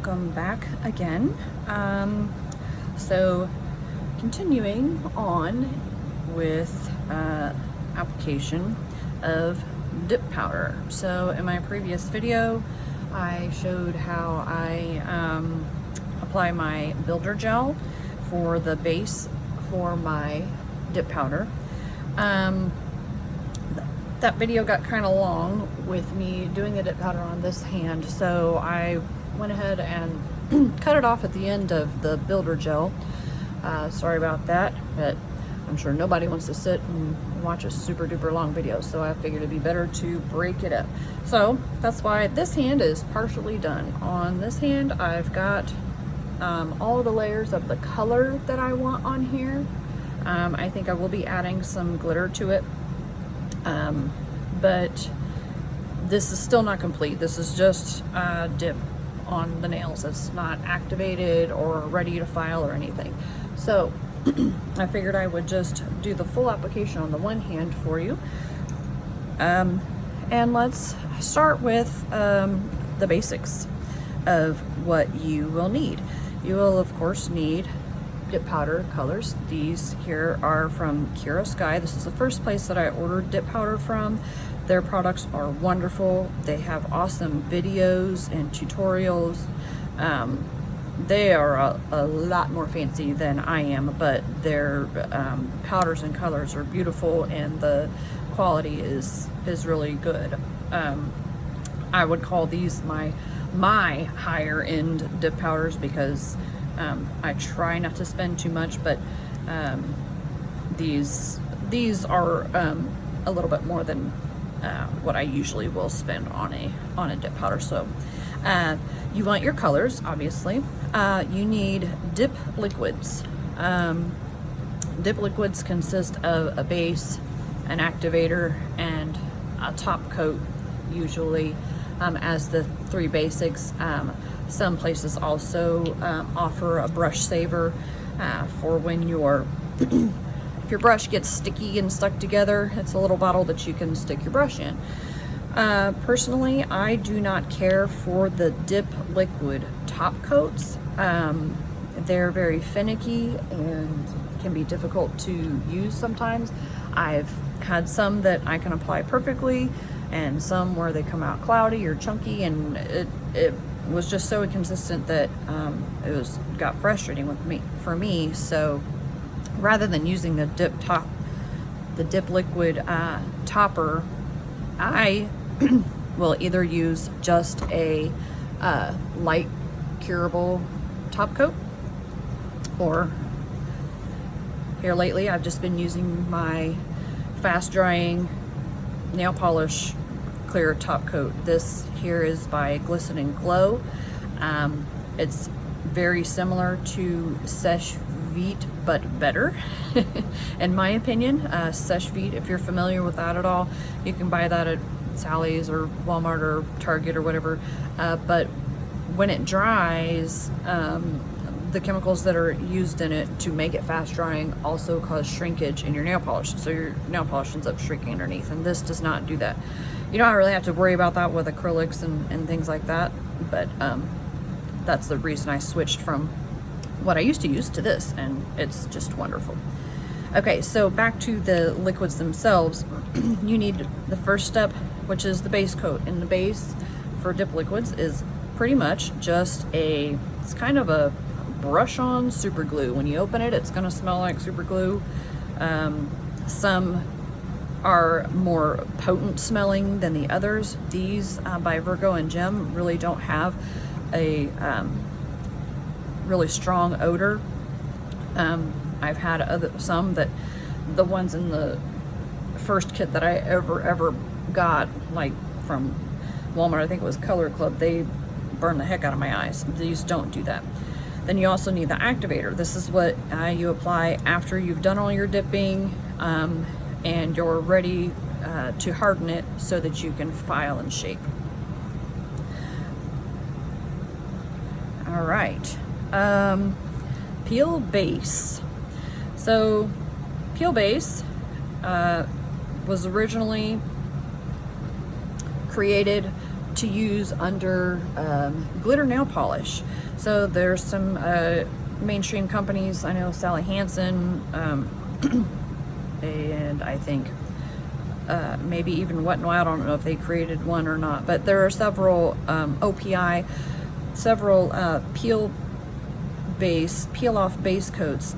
welcome back again. So continuing on with application of dip powder. So in my previous video I showed how I apply my builder gel for the base for my dip powder. That video got kind of long with me doing the dip powder on this hand, so I went ahead and cut it off at the end of the builder gel. Sorry about that, but I'm sure nobody wants to sit and watch a super duper long video, so I figured it'd be better to break it up. So that's why this hand is partially done. On this hand I've got all the layers of the color that I want on here. I think I will be adding some glitter to it, but this is still not complete. This is just dip on the nails. It's not activated or ready to file or anything. So I figured I would just do the full application on the one hand for you. And let's start with the basics of what you will need. You will of course need dip powder colors. These here are from Kiara Sky. This is the first place that I ordered dip powder from. Their products are wonderful. They have awesome videos and tutorials. They are a lot more fancy than I am, but their powders and colors are beautiful and the quality is really good. I would call these my higher end dip powders because I try not to spend too much, but these are a little bit more than what I usually will spend on a dip powder. So you want your colors, obviously. You need dip liquids. Dip liquids consist of a base, an activator, and a top coat, usually as the three basics. Some places also offer a brush saver for when if your brush gets sticky and stuck together. It's a little bottle that you can stick your brush in. Personally, I do not care for the dip liquid top coats. They're very finicky and can be difficult to use sometimes. I've had some that I can apply perfectly and some where they come out cloudy or chunky, and it was just so inconsistent that it got frustrating for me. So rather than using the dip liquid topper, I will either use just a light curable top coat, or here lately I've just been using my fast drying nail polish clear top coat. This here is by Glisten and Glow. It's very similar to Seche Vite, but better in my opinion. Seche Vite, if you're familiar with that at all, you can buy that at Sally's or Walmart or Target or whatever, but when it dries, the chemicals that are used in it to make it fast drying also cause shrinkage in your nail polish, so your nail polish ends up shrinking underneath, and this does not do that. You don't really have to worry about that with acrylics and things like that, but that's the reason I switched from what I used to use to this, and it's just wonderful. Okay, so back to the liquids themselves. You need the first step, which is the base coat, and the base for dip liquids is pretty much just it's kind of a brush on super glue. When you open it, it's going to smell like super glue. Some are more potent smelling than the others. These by Virgo and Gem really don't have a really strong odor. I've had some that the ones in the first kit that I ever got, like from Walmart, I think it was Color Club, they burn the heck out of my eyes. These don't do that. Then you also need the activator. This is what you apply after you've done all your dipping and you're ready to harden it so that you can file and shape. All right, peel base. So peel base was originally created to use under glitter nail polish. So there's some mainstream companies. I know Sally Hansen, and I think maybe even Wet n Wild. I don't know if they created one or not, but there are several OPI, several peel off base coats.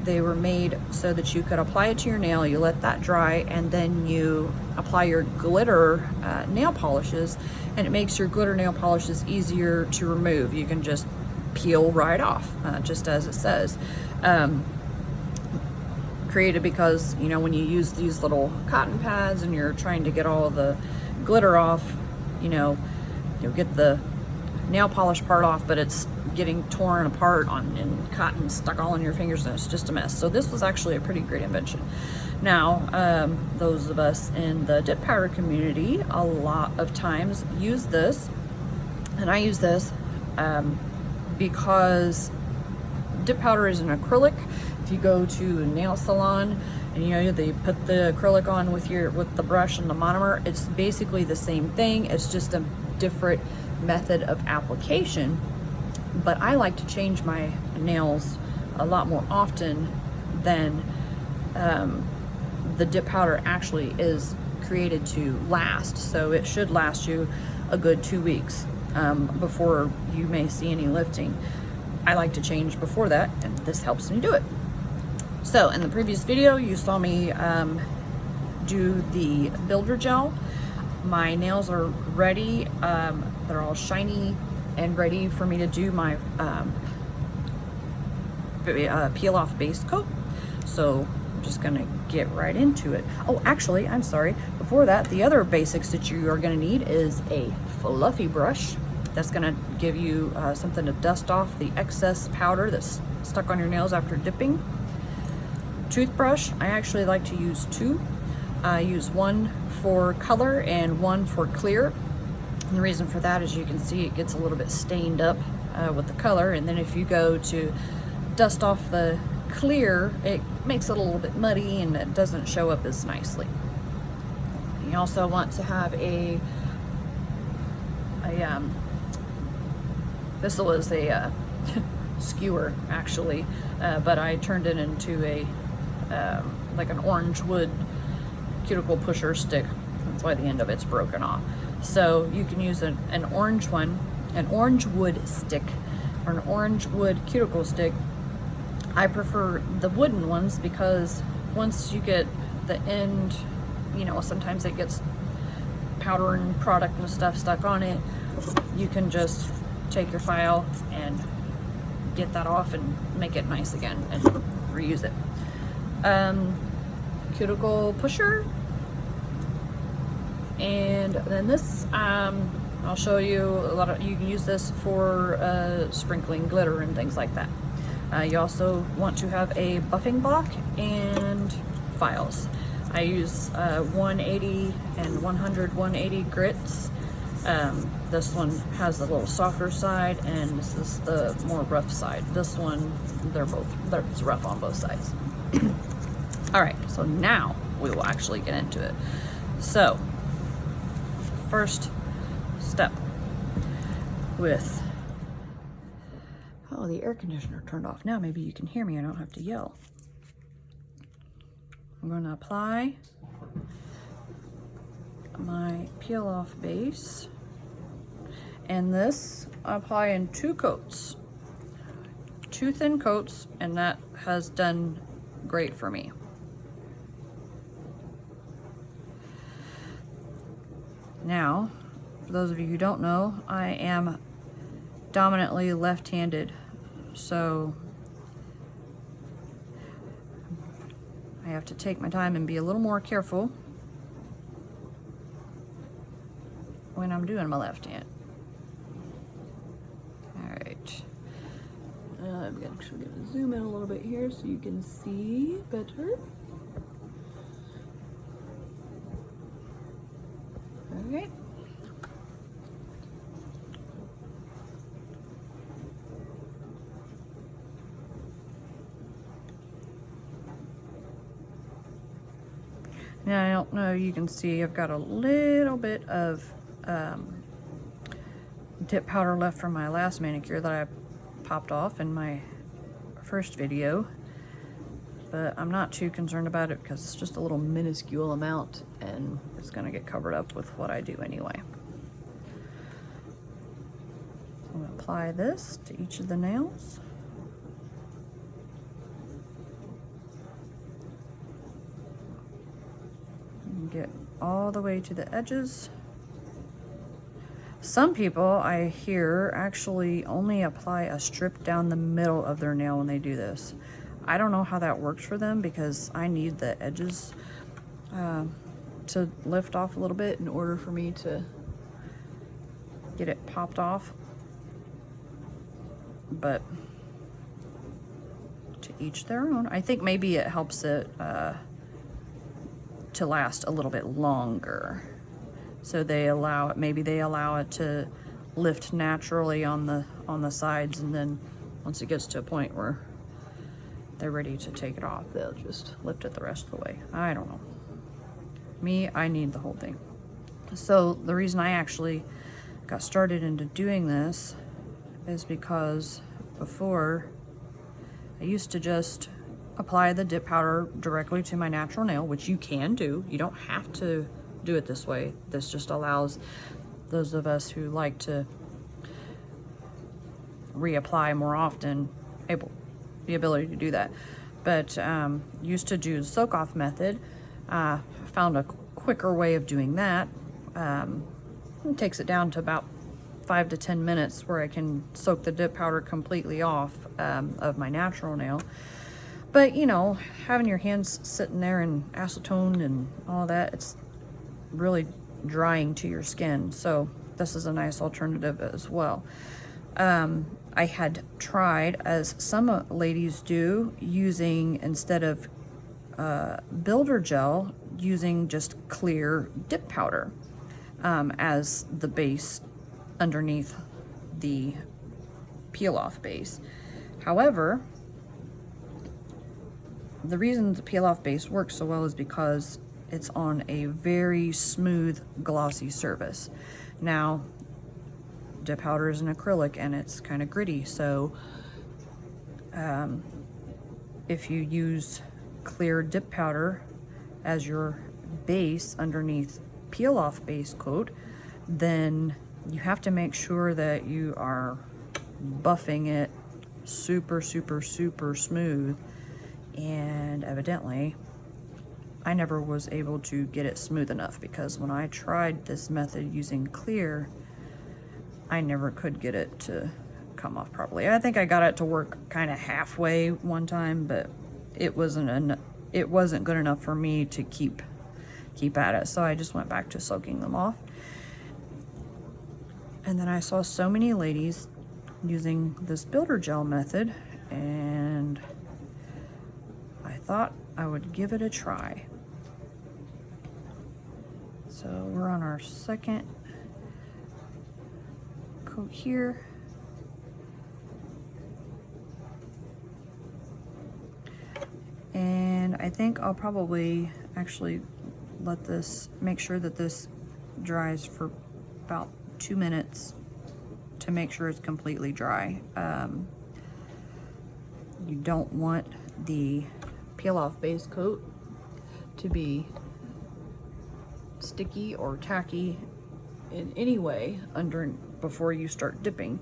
They were made so that you could apply it to your nail, you let that dry, and then you apply your glitter nail polishes, and it makes your glitter nail polishes easier to remove. You can just peel right off, just as it says. Created because, you know, when you use these little cotton pads and you're trying to get all the glitter off, you know, you'll get the nail polish part off, but it's getting torn apart and cotton stuck all in your fingers, and it's just a mess. So this was actually a pretty great invention. Now, those of us in the dip powder community a lot of times use this, and I use this because dip powder is an acrylic. If you go to a nail salon and, you know, they put the acrylic on with the brush and the monomer, it's basically the same thing. It's just a different method of application. But I like to change my nails a lot more often than the dip powder actually is created to last. So it should last you a good 2 weeks before you may see any lifting. I like to change before that, and this helps me do it. So in the previous video, you saw me do the builder gel. My nails are ready. They're all shiny and ready for me to do my peel off base coat. So I'm just gonna get right into it. Oh, actually, I'm sorry. Before that, the other basics that you are gonna need is a fluffy brush. That's gonna give you something to dust off the excess powder that's stuck on your nails after dipping. Toothbrush, I actually like to use two. I use one for color and one for clear. And the reason for that is you can see it gets a little bit stained up with the color, and then if you go to dust off the clear, it makes it a little bit muddy and it doesn't show up as nicely. You also want to have this was a skewer actually, but I turned it into a like an orange wood cuticle pusher stick. That's why the end of it's broken off. So you can use an orange one, an orange wood stick, or an orange wood cuticle stick. I prefer the wooden ones because once you get the end, you know, sometimes it gets powder and product and stuff stuck on it. You can just take your file and get that off and make it nice again and reuse it. Cuticle pusher, and then this I'll show you a lot of, you can use this for sprinkling glitter and things like that. You also want to have a buffing block and files. I use 180 and 180 grits. This one has the little softer side, and this is the more rough side. This one, it's rough on both sides. All right, so now we will actually get into it. So, first step with, oh, the air conditioner turned off. Now maybe you can hear me, I don't have to yell. I'm gonna apply my peel off base, and this I apply in 2 coats, 2 thin coats, and that has done great for me. Now, for those of you who don't know, I am dominantly left-handed, so I have to take my time and be a little more careful when I'm doing my left hand. All right, I'm actually going to zoom in a little bit here so you can see better. Okay. Now, I don't know, you can see I've got a little bit of dip powder left from my last manicure that I popped off in my first video, but I'm not too concerned about it because it's just a little minuscule amount and it's gonna get covered up with what I do anyway. So I'm gonna apply this to each of the nails. And get all the way to the edges. Some people I hear actually only apply a strip down the middle of their nail when they do this. I don't know how that works for them because I need the edges to lift off a little bit in order for me to get it popped off. But to each their own. I think maybe it helps it to last a little bit longer. So they allow it, maybe they allow it to lift naturally on the sides, and then once it gets to a point where they're ready to take it off, they'll just lift it the rest of the way. I don't know. Me, I need the whole thing. So the reason I actually got started into doing this is because before I used to just apply the dip powder directly to my natural nail, which you can do. You don't have to do it this way. This just allows those of us who like to reapply more often the ability to do that. But used to do the soak off method. Found a quicker way of doing that. It takes it down to about 5 to 10 minutes where I can soak the dip powder completely off of my natural nail. But you know, having your hands sitting there in acetone and all that, it's really drying to your skin. So this is a nice alternative as well. I had tried, as some ladies do, using, instead of builder gel, using just clear dip powder as the base underneath the peel off base. However, the reason the peel off base works so well is because it's on a very smooth, glossy surface. Now, dip powder is an acrylic and it's kind of gritty, so if you use clear dip powder as your base underneath peel off base coat, then you have to make sure that you are buffing it super, super, super smooth. And evidently, I never was able to get it smooth enough, because when I tried this method using clear, I never could get it to come off properly. I think I got it to work kind of halfway one time, but it wasn't good enough for me to keep at it. So I just went back to soaking them off. And then I saw so many ladies using this builder gel method, and I thought I would give it a try. So we're on our second coat here. And I think I'll probably actually let this, make sure that this dries for about 2 minutes to make sure it's completely dry. You don't want the peel off base coat to be sticky or tacky in any way before you start dipping,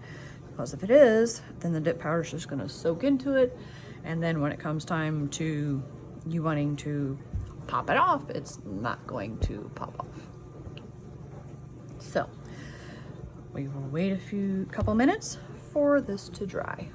because if it is, then the dip powder is just going to soak into it, and then when it comes time to you wanting to pop it off, it's not going to pop off. So we will wait a couple minutes for this to dry.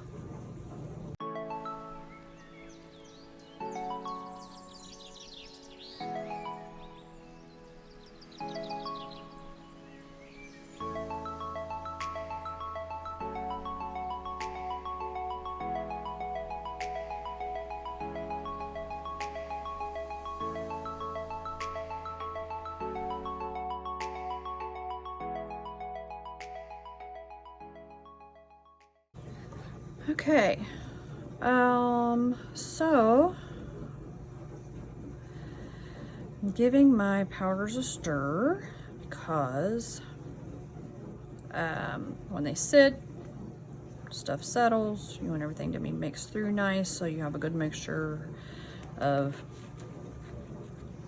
Okay, so I'm giving my powders a stir because When they sit, stuff settles. You want everything to be mixed through nice, so you have a good mixture of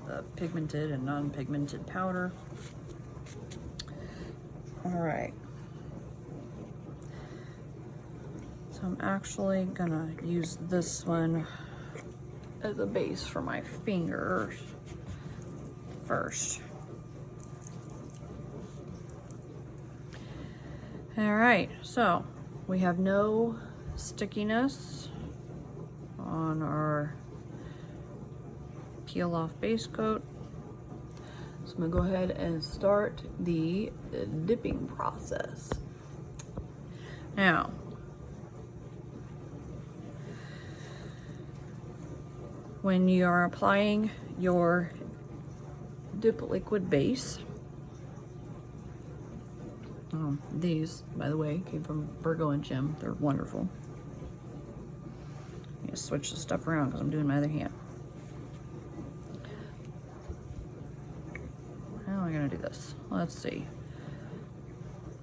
the pigmented and non-pigmented powder. All right. So I'm actually gonna use this one as a base for my fingers first. All right, so we have no stickiness on our peel off base coat. So I'm gonna go ahead and start the dipping process. Now, when you are applying your dip liquid base, these, by the way, came from Virgo and Gem. They're wonderful. I'm gonna switch the stuff around because I'm doing my other hand. How am I gonna do this? Let's see.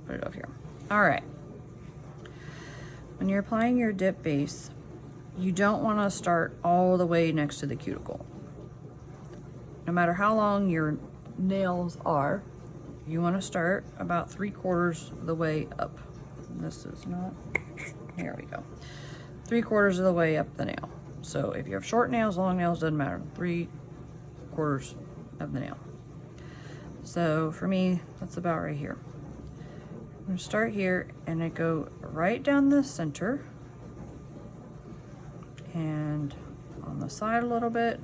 Put it over here. All right. When you're applying your dip base, you don't want to start all the way next to the cuticle. No matter how long your nails are, you want to start about 3/4 of the way up. This is not, here we go. 3/4 of the way up the nail. So if you have short nails, long nails, doesn't matter. 3/4 of the nail. So for me, that's about right here. I'm gonna start here and I go right down the center and on the side a little bit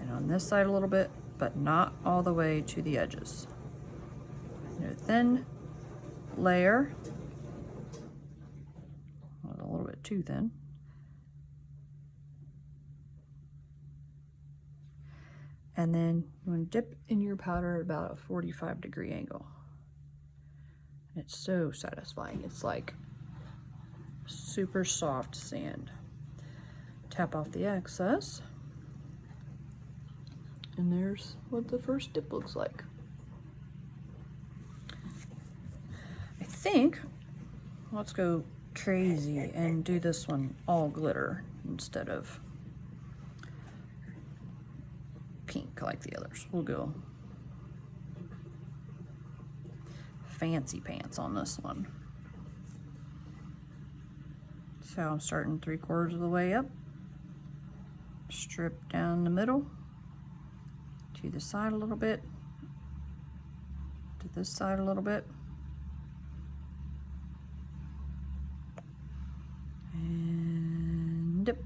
and on this side a little bit, but not all the way to the edges. A thin layer, a little bit too thin. And then you want to dip in your powder at about a 45-degree angle. And it's so satisfying. It's like super soft sand. Tap off the excess. And there's what the first dip looks like. I think, let's go crazy and do this one all glitter instead of pink like the others. We'll go fancy pants on this one. So I'm starting 3/4 of the way up, strip down the middle, to the side a little bit, to this side a little bit, and dip.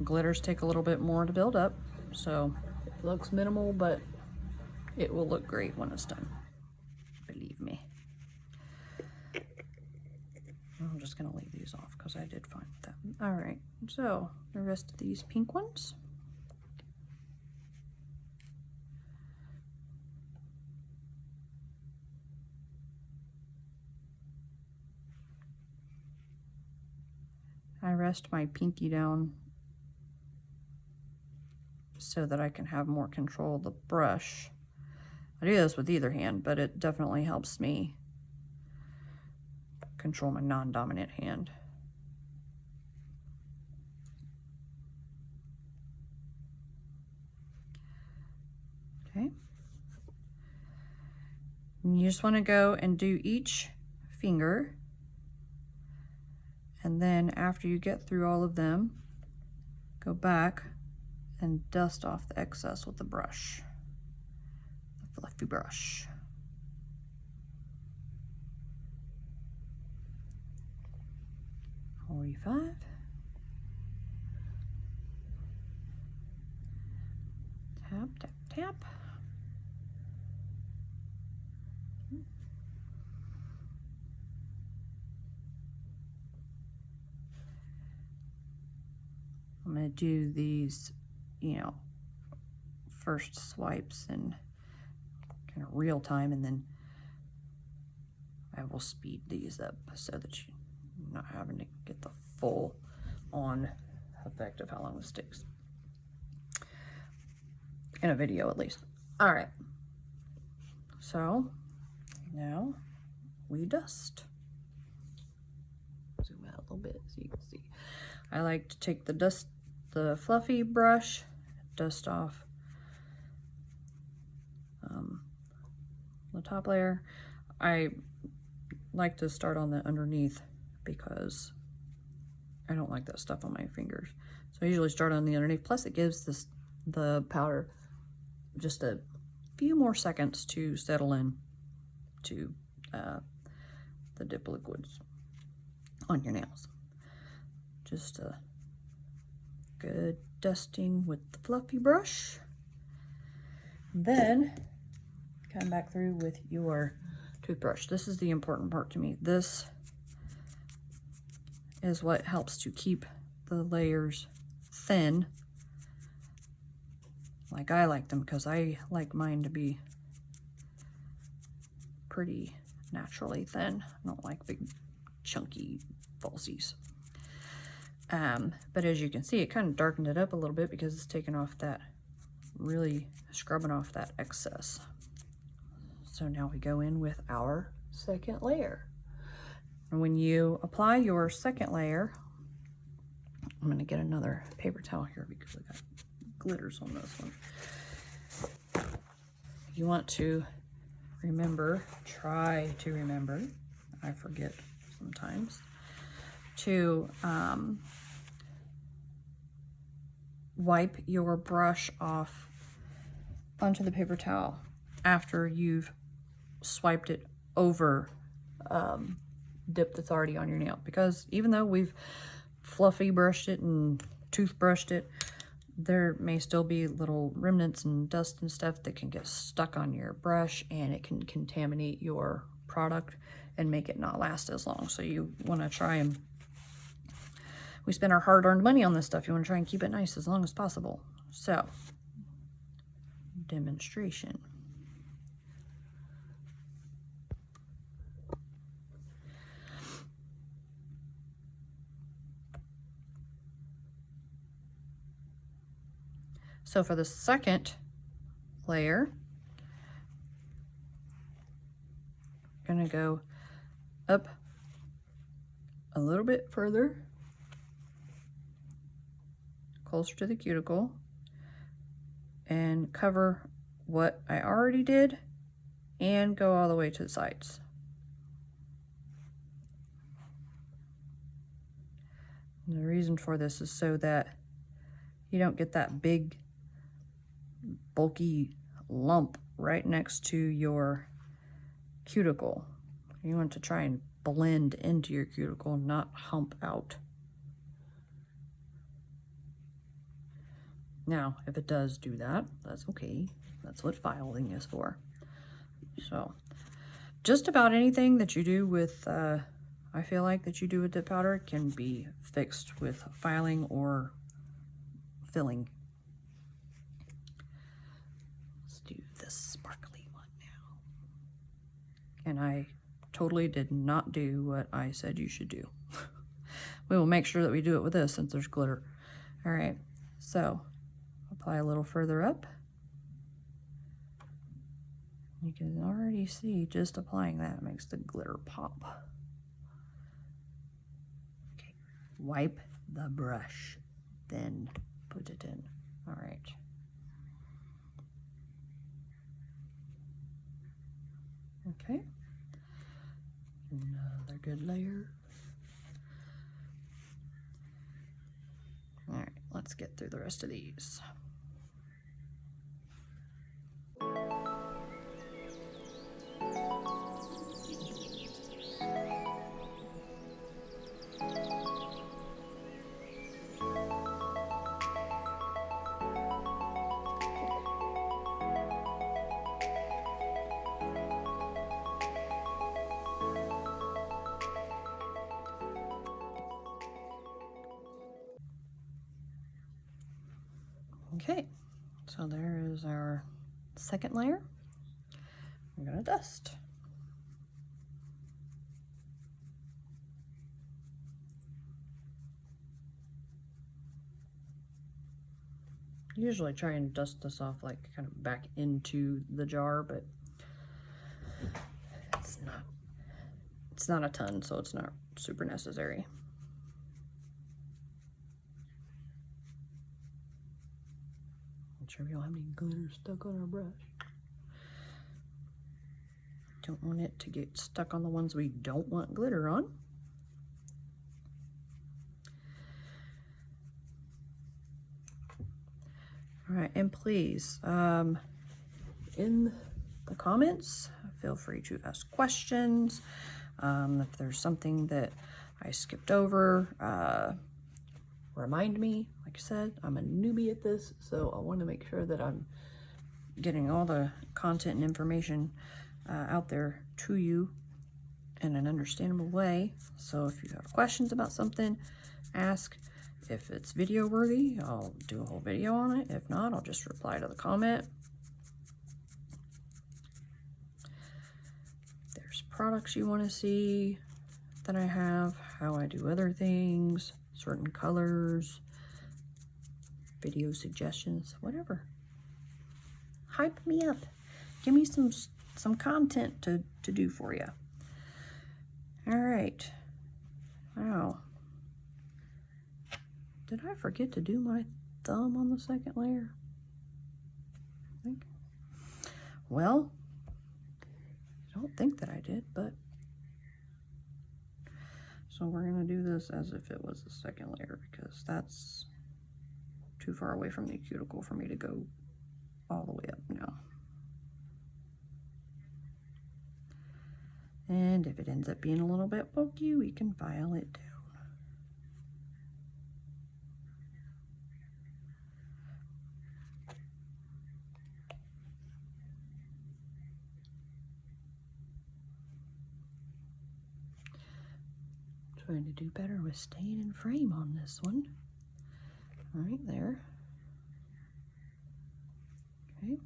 Glitters take a little bit more to build up, so it looks minimal, but it will look great when it's done. Believe me. I'm just gonna leave these off because I did find them. All right, so the rest of these pink ones. I rest my pinky down so that I can have more control of the brush. I do this with either hand, but it definitely helps me control my non-dominant hand. Okay. And you just want to go and do each finger, and then after you get through all of them, go back and dust off the excess with the brush, the fluffy brush. .45. Tap, tap, tap. I'm going to do these, you know, first swipes in kind of real time, and then I will speed these up so that you're not having to get the full on effect of how long this takes. in a video at least. All right. So now we dust. Zoom out a little bit so you can see. I like to take the fluffy brush, dust off the top layer. I like to start on the underneath because I don't like that stuff on my fingers. So I usually start on the underneath. Plus it gives the powder just a few more seconds to settle in to the dip liquids on your nails. Just a good dusting with the fluffy brush. Then come back through with your toothbrush. This is the important part to me. This is what helps to keep the layers thin, like I like them, because I like mine to be pretty naturally thin. I don't like big chunky falsies. But as you can see, it kind of darkened it up a little bit because it's taking off that, really scrubbing off that excess. So now we go in with our second layer. And when you apply your second layer, I'm going to get another paper towel here because I got glitters on this one. You want to remember, try to remember, I forget sometimes, to wipe your brush off onto the paper towel after you've swiped it over dip that's already on your nail, because even though we've fluffy brushed it and toothbrushed it, there may still be little remnants and dust and stuff that can get stuck on your brush, and it can contaminate your product and make it not last as long. So you want to try and, we spend our hard-earned money on this stuff, you want to try and keep it nice as long as possible. So, demonstration. So for the second layer, I'm going to go up a little bit further, closer to the cuticle, and cover what I already did and go all the way to the sides. And the reason for this is so that you don't get that big bulky lump right next to your cuticle. You want to try and blend into your cuticle, not hump out. Now, if it does do that, that's okay. That's what filing is for. So, just about anything that you do with, I feel like that you do with dip powder can be fixed with filing or filling. Let's do this sparkly one now. And I totally did not do what I said you should do. We will make sure that we do it with this since there's glitter. All right, so apply a little further up. You can already see just applying that makes the glitter pop. Okay, wipe the brush, then put it in. All right. Okay, another good layer. All right, let's get through the rest of these. Okay, so there is our second layer. I'm gonna dust. usually try and dust this off like kind of back into the jar, but it's not a ton, so it's not super necessary. Not sure we don't have any glitter stuck on our brush. Don't want it to get stuck on the ones we don't want glitter on. All right, and please, in the comments, feel free to ask questions. If there's something that I skipped over, remind me. Like I said, I'm a newbie at this, so I want to make sure that I'm getting all the content and information out there to you in an understandable way. So if you have questions about something, ask. If it's video worthy, I'll do a whole video on it. If not, I'll just reply to the comment. If there's products you want to see that I have, how I do other things, certain colors, video suggestions, whatever. Hype me up. Give me some content to do for you. All right. Wow. Did I forget to do my thumb on the second layer? I think. Well, I don't think that I did, but. So we're gonna do this as if it was the second layer because that's too far away from the cuticle for me to go all the way up now. And if it ends up being a little bit bulky, we can file it down. Trying to do better with staying in frame on this one. Right there. Okay.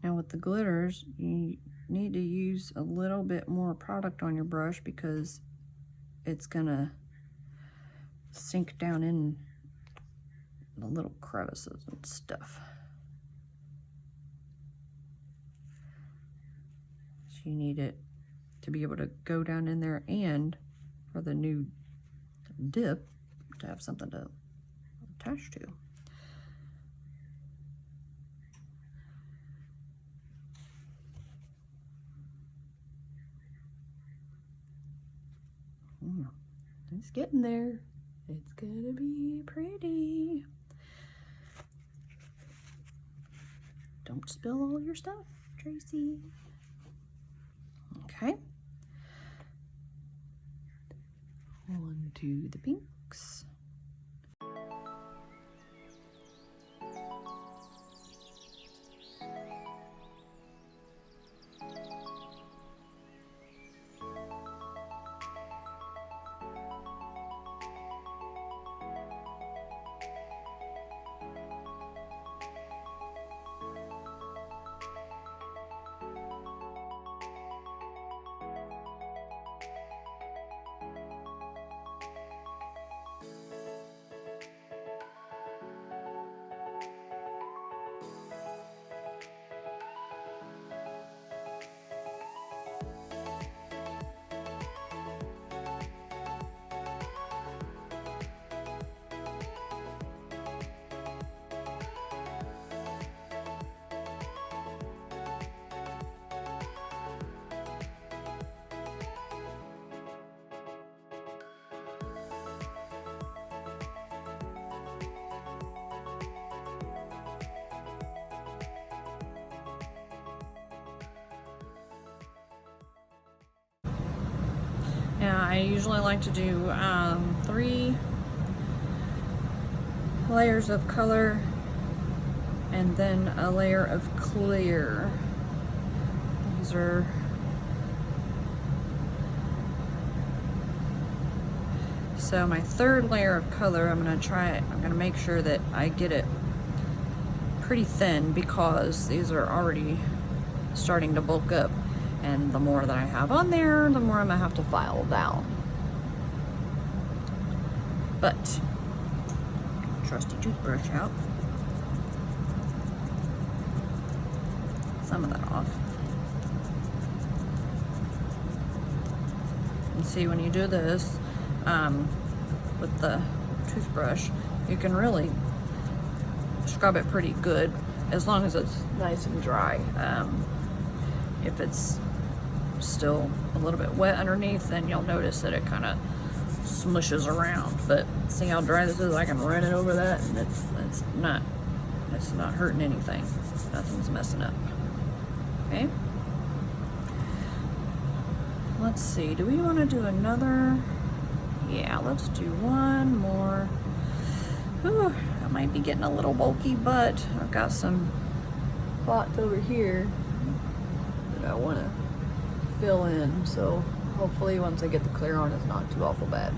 Now with the glitters, you need to use a little bit more product on your brush because it's gonna sink down in the little crevices and stuff. So you need it to be able to go down in there, and for the new dip to have something to attach to. It's getting there. It's gonna be pretty. Don't spill all your stuff, Tracy. Okay. On to the pinks. Now, I usually like to do 3 layers of color and then a layer of clear. These are so my third layer of color. I'm gonna make sure that I get it pretty thin because these are already starting to bulk up. And the more that I have on there, the more I'm gonna have to file down. But, trusty toothbrush out. Some of that off. And see, when you do this with the toothbrush, you can really scrub it pretty good as long as it's nice and dry. If it's still a little bit wet underneath, then you'll notice that it kind of smushes around. But see how dry this is? I can run it over that, and it's not hurting anything. Nothing's messing up. Okay. Let's see. Do we want to do another? Yeah, let's do one more. Whew, I might be getting a little bulky, but I've got some spots over here that I want to fill in. So hopefully once I get the clear on, it's not too awful bad.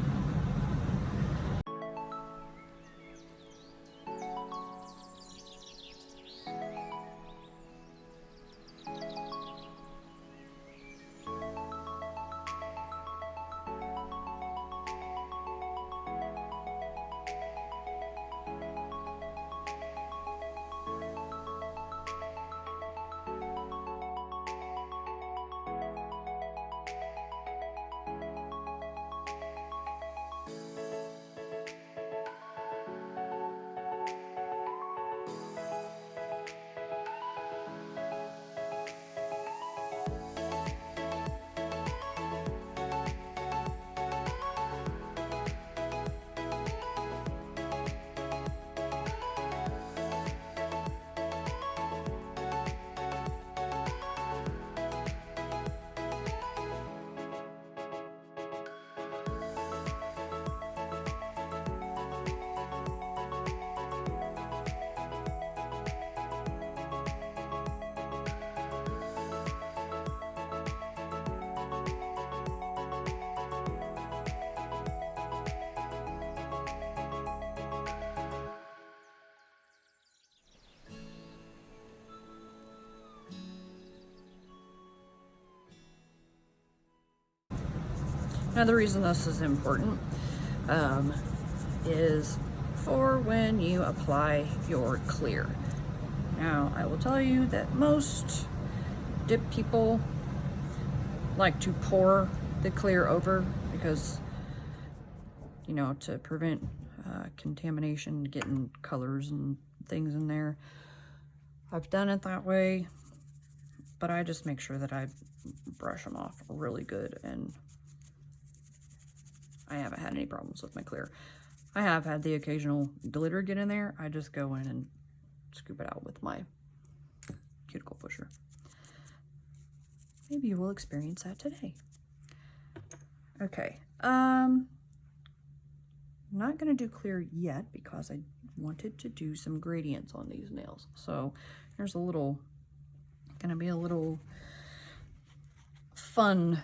Now the reason this is important is for when you apply your clear. Now I will tell you that most dip people like to pour the clear over because, you know, to prevent contamination, getting colors and things in there. I've done it that way, but I just make sure that I brush them off really good, and I haven't had any problems with my clear. I have had the occasional glitter get in there. I just go in and scoop it out with my cuticle pusher. Maybe you will experience that today. Okay, I'm not gonna do clear yet because I wanted to do some gradients on these nails. So there's gonna be a little fun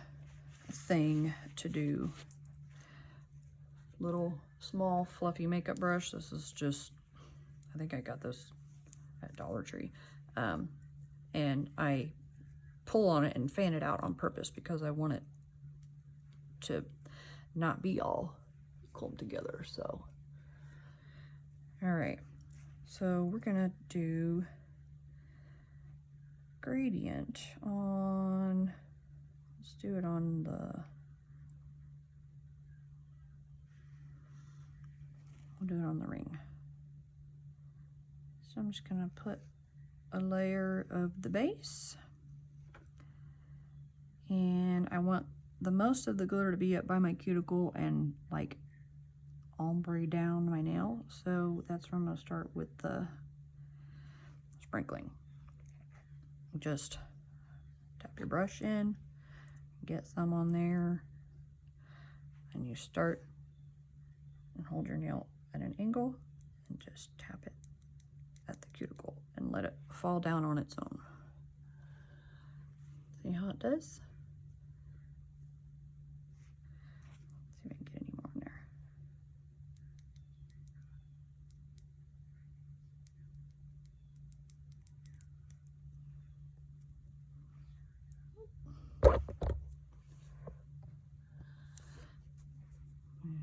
thing to do. Little small fluffy makeup brush. This is just, I think I got this at Dollar Tree. And I pull on it and fan it out on purpose because I want it to not be all clumped together. So, all right, so we're gonna do gradient on, let's do it on we'll do it on the ring. So I'm just gonna put a layer of the base, and I want the most of the glitter to be up by my cuticle and like ombre down my nail. So that's where I'm gonna start with the sprinkling. Just tap your brush in, get some on there, and you start and hold your nail at an angle and just tap it at the cuticle and let it fall down on its own. See how it does? See if I can get any more in there.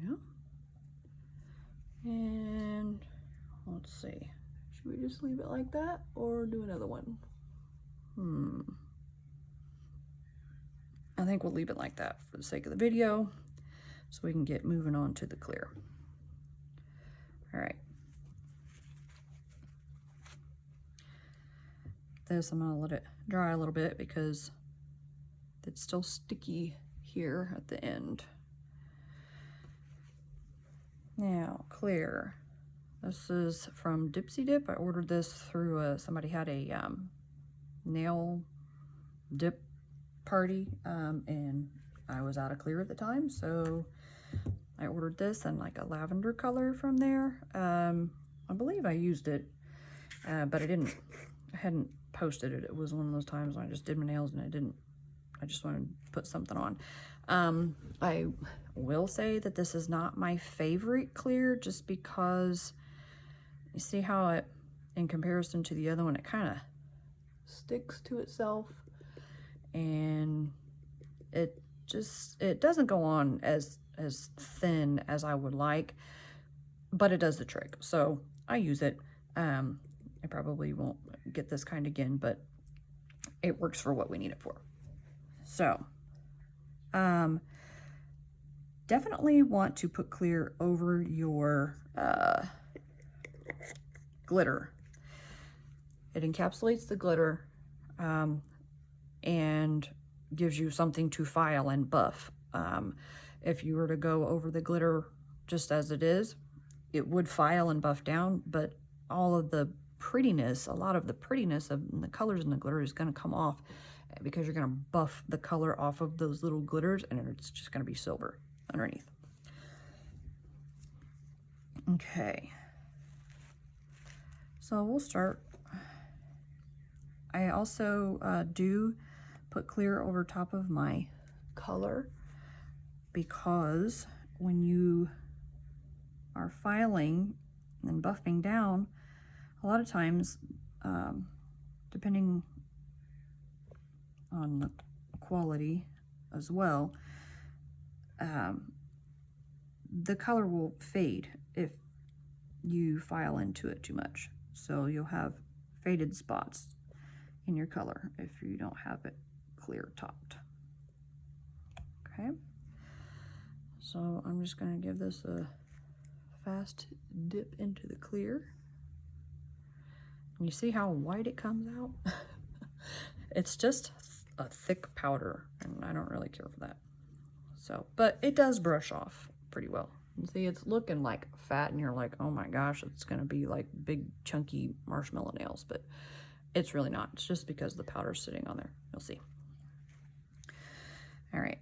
Yeah. And let's see. Should we just leave it like that or do another one? I think we'll leave it like that for the sake of the video so we can get moving on to the clear. All right. This, I'm gonna let it dry a little bit because it's still sticky here at the end. Now, clear. This is from Dipsy Dip. I ordered this through somebody had a nail dip party, and I was out of clear at the time, so I ordered this and like a lavender color from there. I believe I used it, but I hadn't posted it. It was one of those times when I just did my nails and I just wanted to put something on. I will say that this is not my favorite clear, just because you see how it, in comparison to the other one, it kind of sticks to itself, and it doesn't go on as thin as I would like, but it does the trick. So I use it. I probably won't get this kind again, but it works for what we need it for. So, definitely want to put clear over your glitter. It encapsulates the glitter and gives you something to file and buff. If you were to go over the glitter just as it is, it would file and buff down, but all of the prettiness, a lot of the prettiness of the colors in the glitter is going to come off because you're going to buff the color off of those little glitters, and it's just going to be silver underneath. Okay, so we'll start. I also do put clear over top of my color, because when you are filing and buffing down, a lot of times, depending on the quality as well, the color will fade if you file into it too much. So you'll have faded spots in your color if you don't have it clear topped. Okay, so I'm just going to give this a fast dip into the clear. And you see how white it comes out? It's just a thick powder, and I don't really care for that. So, but it does brush off pretty well. You see, it's looking like fat, and you're like, oh my gosh, it's gonna be like big chunky marshmallow nails, but it's really not. It's just because the powder's sitting on there. You'll see. All right.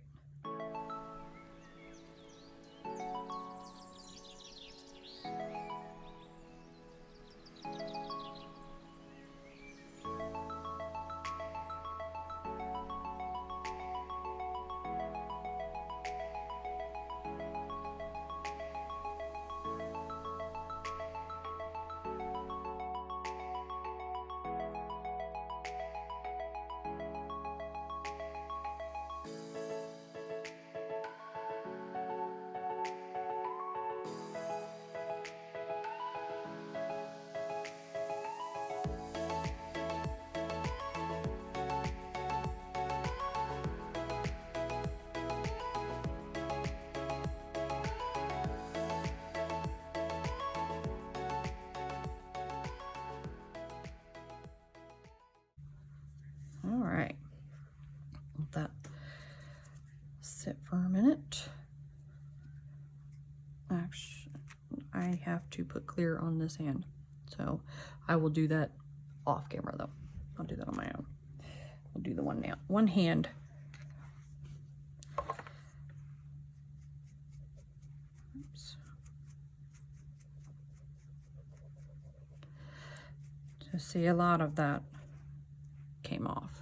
All right, let that sit for a minute. Actually, I have to put clear on this hand, so I will do that off camera though. I'll do that on my own. I'll do the one hand. Oops. To see, a lot of that came off.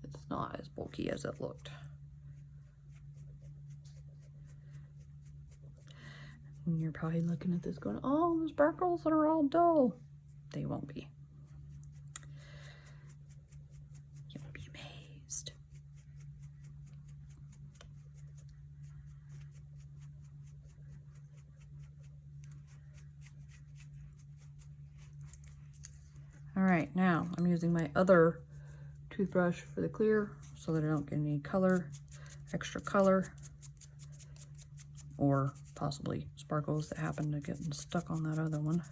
It's not as bulky as it looked. And you're probably looking at this going, oh, the sparkles are all dull. They won't be. You'll be amazed. right, now I'm using my other toothbrush for the clear so that I don't get any color, extra color, or possibly sparkles that happen to get stuck on that other one.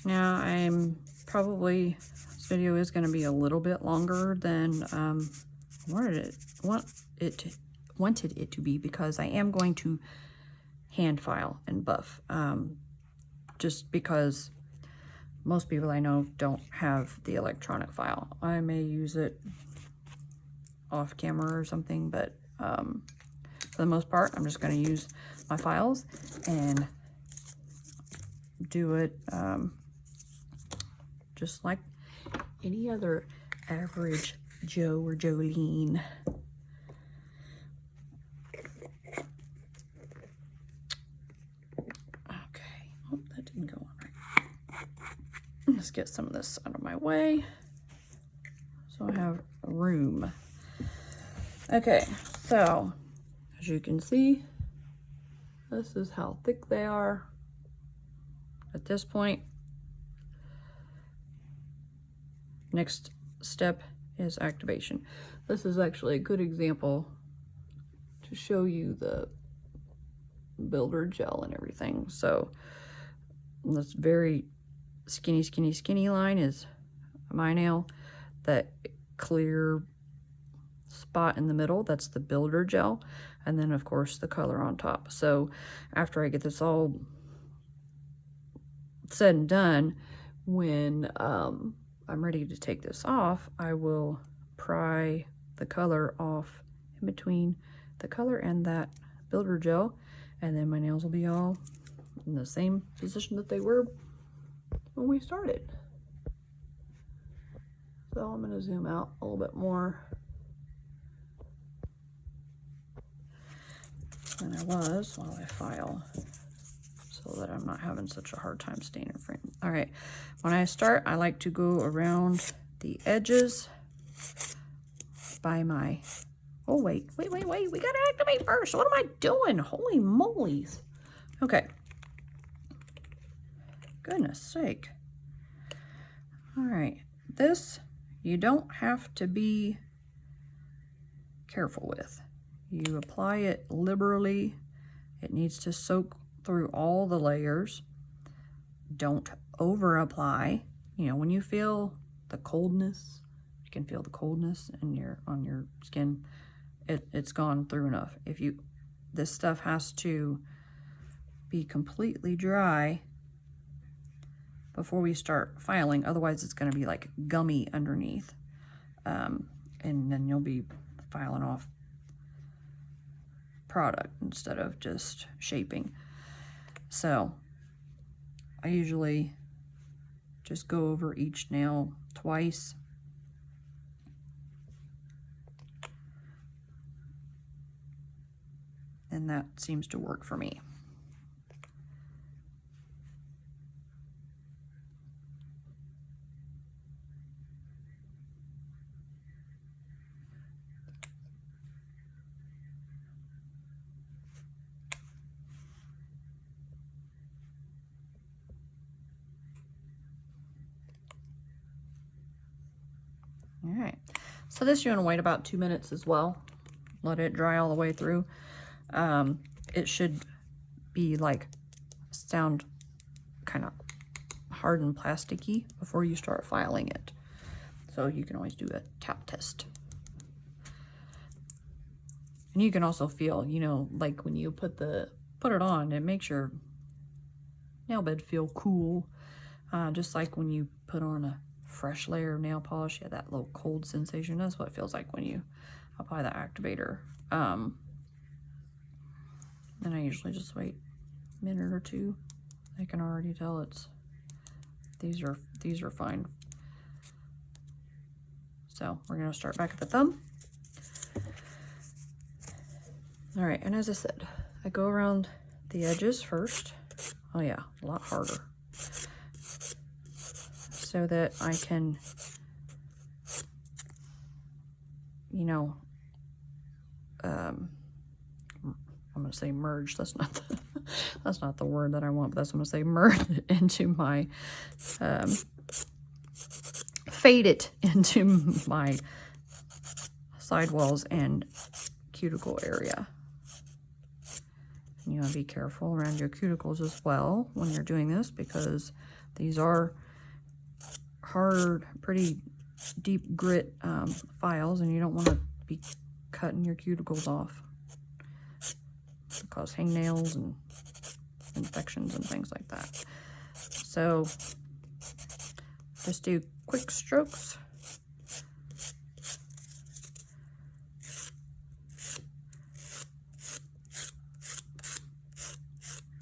Now this video is going to be a little bit longer than wanted it to be, because I am going to hand file and buff, just because most people I know don't have the electronic file. I may use it off camera or something, but for the most part I'm just going to use my files and do it just like any other average Joe or Jolene. Okay, oh, that didn't go on right. Let's get some of this out of my way so I have room. Okay, so as you can see, this is how thick they are at this point. Next step is activation. This is actually a good example to show you the builder gel and everything. So this very skinny line is my nail. That clear spot in the middle, that's the builder gel, and then of course the color on top. So after I get this all said and done, when I'm ready to take this off, I will pry the color off in between the color and that builder gel, and then my nails will be all in the same position that they were when we started. So I'm going to zoom out a little bit more than I was while I file, so that I'm not having such a hard time staying in frame. All right, when I start, I like to go around the edges by my, oh wait, we gotta activate first. What am I doing? Holy moly's. Okay, goodness sake. All right, this you don't have to be careful with. You apply it liberally. It needs to soak through all the layers. Don't over apply. You know, when you feel the coldness, you can feel the coldness in on your skin, it's gone through enough. This stuff has to be completely dry before we start filing, otherwise it's going to be like gummy underneath, and then you'll be filing off product instead of just shaping. So I usually just go over each nail twice, and that seems to work for me. All right, so this you want to wait about 2 minutes as well. Let it dry all the way through. It should be like sound kind of hard and plasticky before you start filing it. So you can always do a tap test. And you can also feel, you know, like when you put it on, it makes your nail bed feel cool. Just like when you put on a fresh layer of nail polish, you have that little cold sensation. That's what it feels like when you apply the activator. Then I usually just wait a minute or two. I can already tell these are fine. So we're gonna start back at the thumb. All right, and as I said, I go around the edges first. Oh yeah, a lot harder. So that I can, you know, I'm gonna say merge. That's not the, that's not the word that I want, but that's what I'm gonna say, merge it into my, fade it into my sidewalls and cuticle area. And you want to be careful around your cuticles as well when you're doing this, because these are hard, pretty deep grit files, and you don't want to be cutting your cuticles off. It'll cause hangnails and infections and things like that. So just do quick strokes.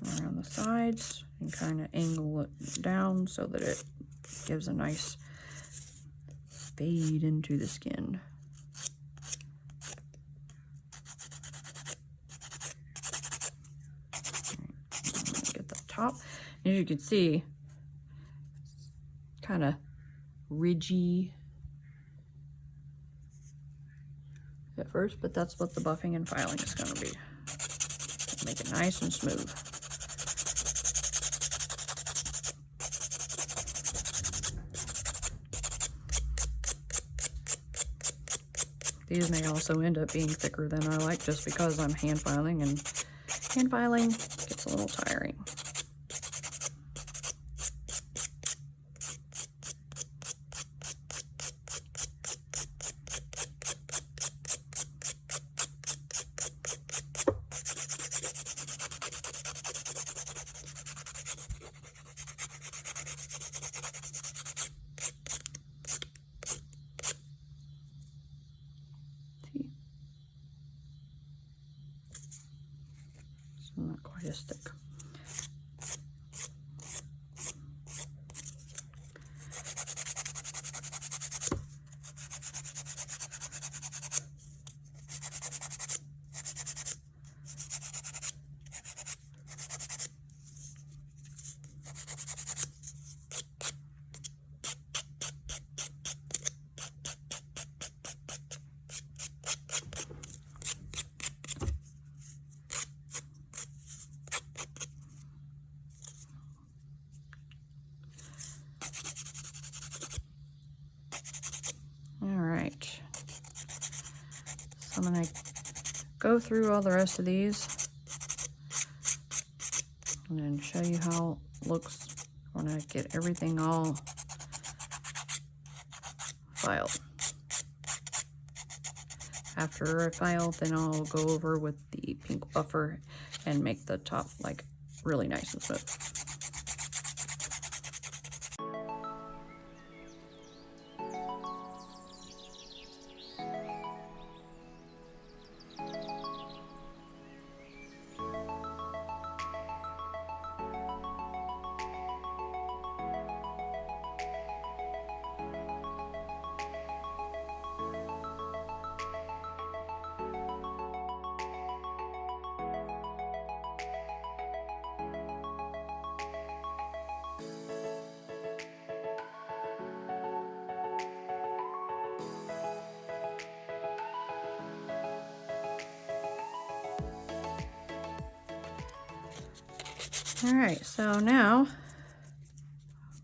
Around the sides and kind of angle it down so that it gives a nice fade into the skin. Get the top. As you can see, kind of ridgy at first, but that's what the buffing and filing is going to be. Make it nice and smooth. These may also end up being thicker than I like, just because I'm hand filing, and hand filing gets a little tiring. Not quite as thick. So I'm going to go through all the rest of these and then show you how it looks when I get everything all filed. After I file, then I'll go over with the pink buffer and make the top like really nice and smooth. All right, so now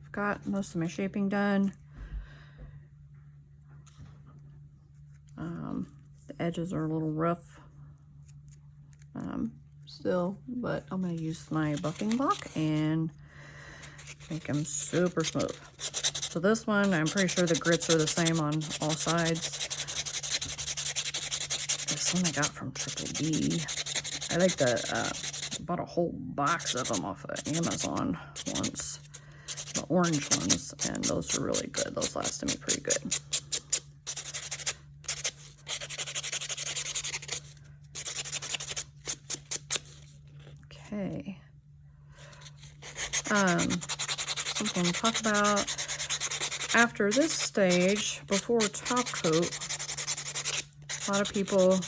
I've got most of my shaping done. The edges are a little rough still, but I'm going to use my buffing block and make them super smooth. So this one, I'm pretty sure the grits are the same on all sides. This one I got from Triple B. I like the bought a whole box of them off of Amazon once, the orange ones, and those are really good. Those lasted me pretty good. Okay. Something to talk about after this stage, before top coat. A lot of people,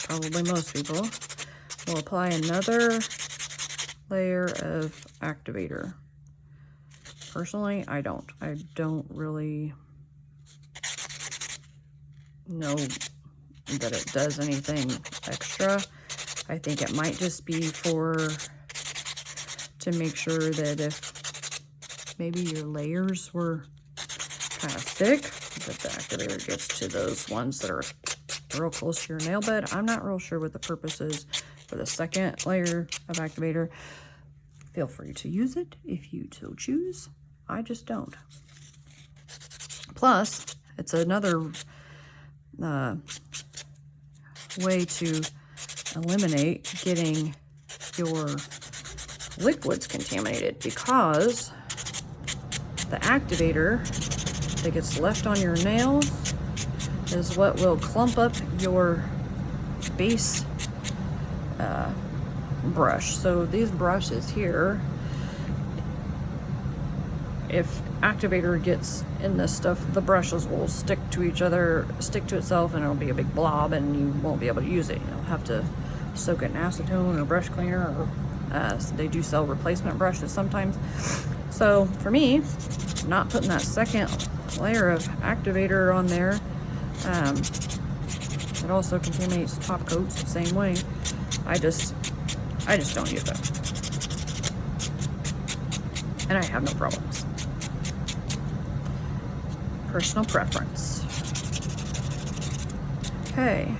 probably most people, will apply another layer of activator. Personally, I don't really know that it does anything extra. I think it might just be to make sure that if maybe your layers were kind of thick, that the activator gets to those ones that are real close to your nail bed. I'm not real sure what the purpose is for the second layer of activator. Feel free to use it if you so choose. I just don't. Plus, it's another way to eliminate getting your liquids contaminated, because the activator that gets left on your nails is what will clump up your base brush. So these brushes here, if activator gets in this stuff, the brushes will stick to each other, stick to itself, and it'll be a big blob, and you won't be able to use it. You'll have to soak it in acetone or brush cleaner, or they do sell replacement brushes sometimes. So for me, not putting that second layer of activator on there, it also contaminates top coats the same way. I just don't use it, and I have no problems. Personal preference. Okay,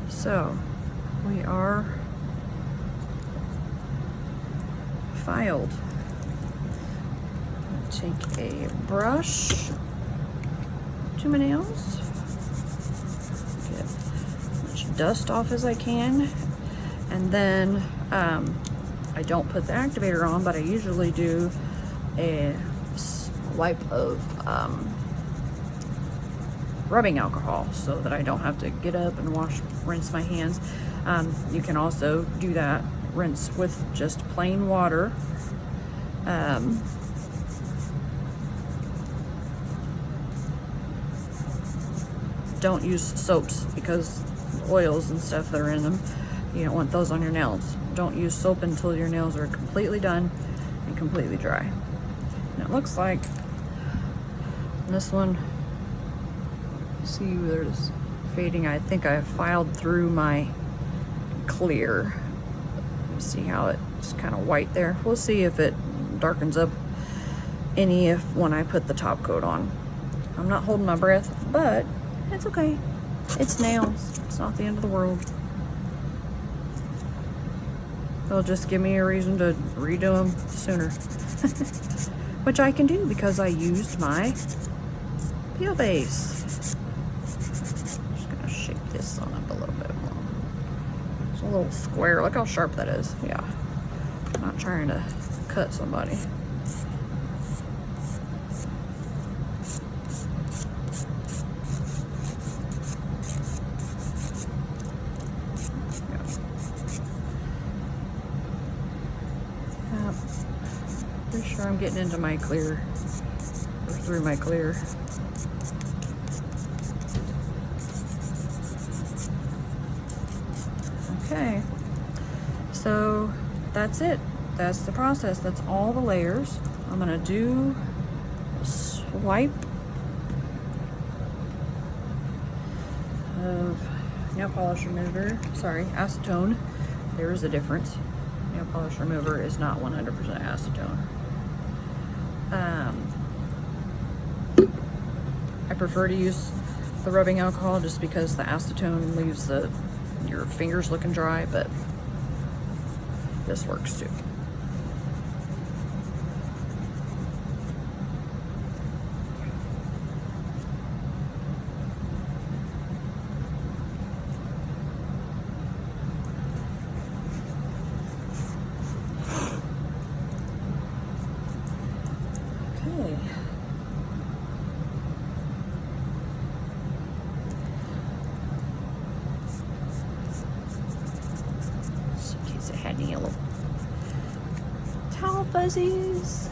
so we are filed. Take a brush to my nails, get as much dust off as I can, and then I don't put the activator on, but I usually do a wipe of rubbing alcohol so that I don't have to get up and rinse my hands. You can also do that, rinse with just plain water. Don't use soaps, because the oils and stuff that are in them, you don't want those on your nails. Don't use soap until your nails are completely done and completely dry. And it looks like this one, see, there's fading. I think I filed through my clear. You see how it's kind of white there? We'll see if it darkens up any when I put the top coat on. I'm not holding my breath, but it's okay. It's nails. It's not the end of the world. They'll just give me a reason to redo them sooner. Which I can do because I used my peel base. I'm just gonna shape this one up a little bit more. It's a little square. Look how sharp that is. Yeah. I'm not trying to cut somebody. Pretty sure I'm getting into my clear, or through my clear. Okay, so that's it. That's the process. That's all the layers. I'm gonna do a swipe of nail polish remover. Sorry, acetone. There is a difference. Nail polish remover is not 100% acetone. I prefer to use the rubbing alcohol just because the acetone leaves your fingers looking dry, but this works too. Okay. Just in case it had any little towel fuzzies.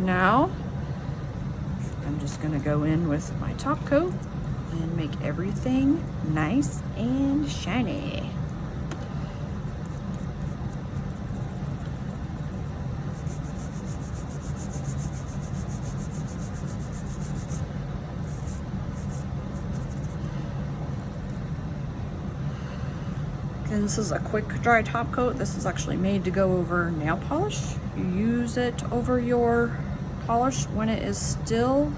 Now, I'm just gonna go in with my top coat and make everything nice and shiny. And this is a quick dry top coat. This is actually made to go over nail polish. You use it over your polish when it is still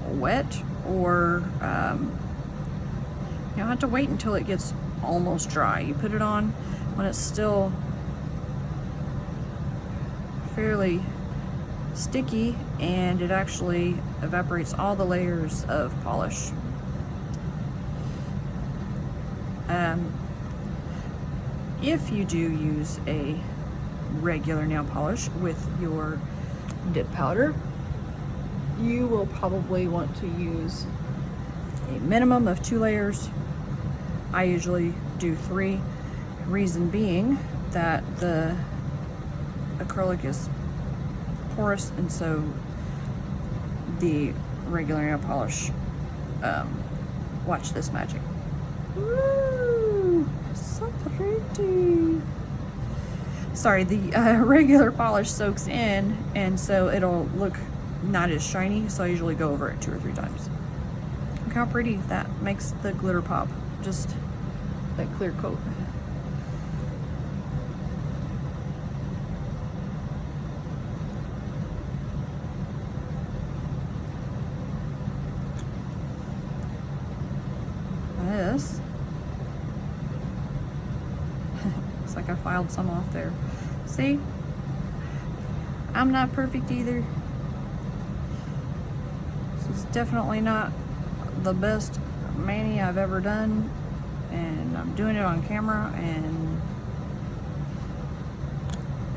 wet, or you don't have to wait until it gets almost dry. You put it on when it's still fairly sticky, and it actually evaporates all the layers of polish. If you do use a regular nail polish with your dip powder, you will probably want to use a minimum of 2 layers. I usually do 3. Reason being that the acrylic is porous, and so the regular nail polish, watch this magic. Woo! So pretty. Sorry, the regular polish soaks in, and so it'll look not as shiny, so I usually go over it 2 or 3 times. Look how pretty that makes the glitter pop, just that clear coat. This looks like I filed some off there. See, I'm not perfect either. This is definitely not the best mani I've ever done, and I'm doing it on camera, and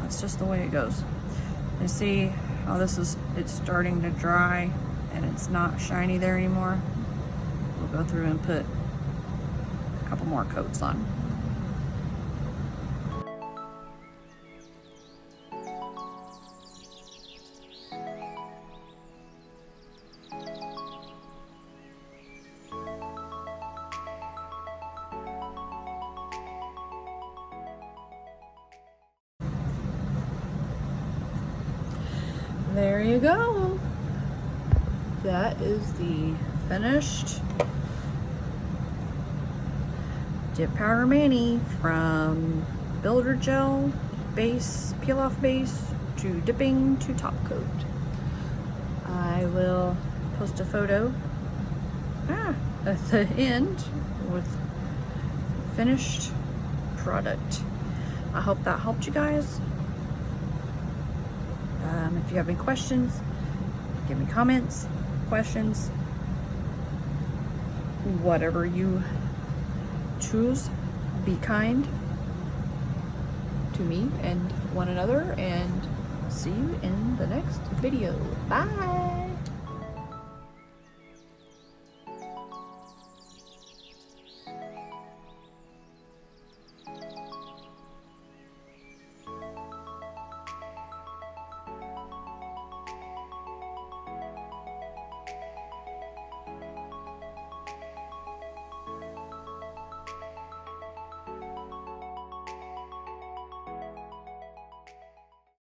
that's just the way it goes. You see how it's starting to dry and it's not shiny there anymore. We'll go through and put a couple more coats on. There you go. That is the finished dip powder mani, from builder gel base, peel off base, to dipping to top coat. I will post a photo at the end with finished product. I hope that helped you guys. If you have any questions, give me comments, questions, whatever you choose. Be kind to me and one another, and see you in the next video. Bye.